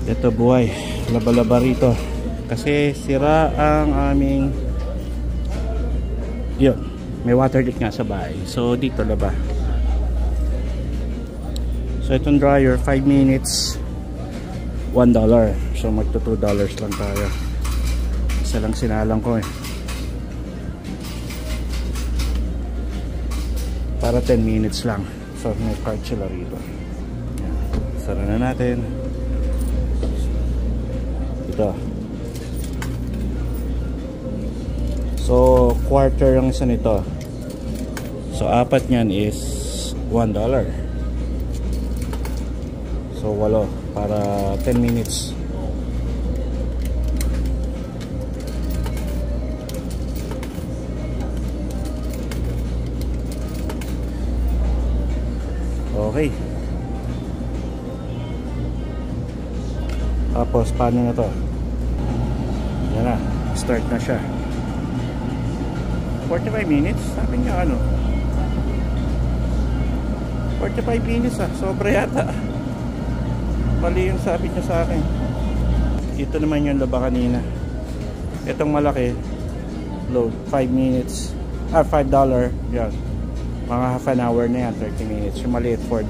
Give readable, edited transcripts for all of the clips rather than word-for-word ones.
Ito buhay, laba-laba rito kasi sira ang aming yun, may water leak nga sa bahay, so dito laba. So itong dryer 5 minutes $1, so magto $2 lang tayo. Isa lang sinalang ko para 10 minutes lang. So may card sila rito. Yan. Sara na natin ito. So quarter ang isa nito, so apat nyan is $1, so 8 para 10 minutes. Okay. Tapos paano na to? Yan na, start na siya. 45 minutes? Sabi niya ano? 45 minutes sobra yata. Mali yung sabi niya sa akin. Ito naman yung laba kanina. Itong malaki load 5 minutes $5. Yan. Mga half an hour na yan, 30 minutes. Yung maliit $4.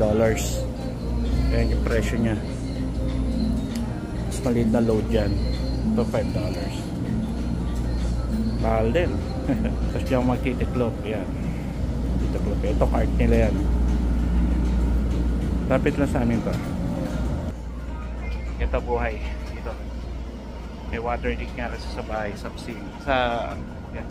Yan yung presyo nya. Mas maliit na load yan. Ito $5. Mahal din. Tapos dyan magtitiklop. Yan. Titiklop. Ito cart nila yan. Lapit lang sa amin to. Ito buhay. Dito. May water leak nga kasi sa bahay. Sa yan.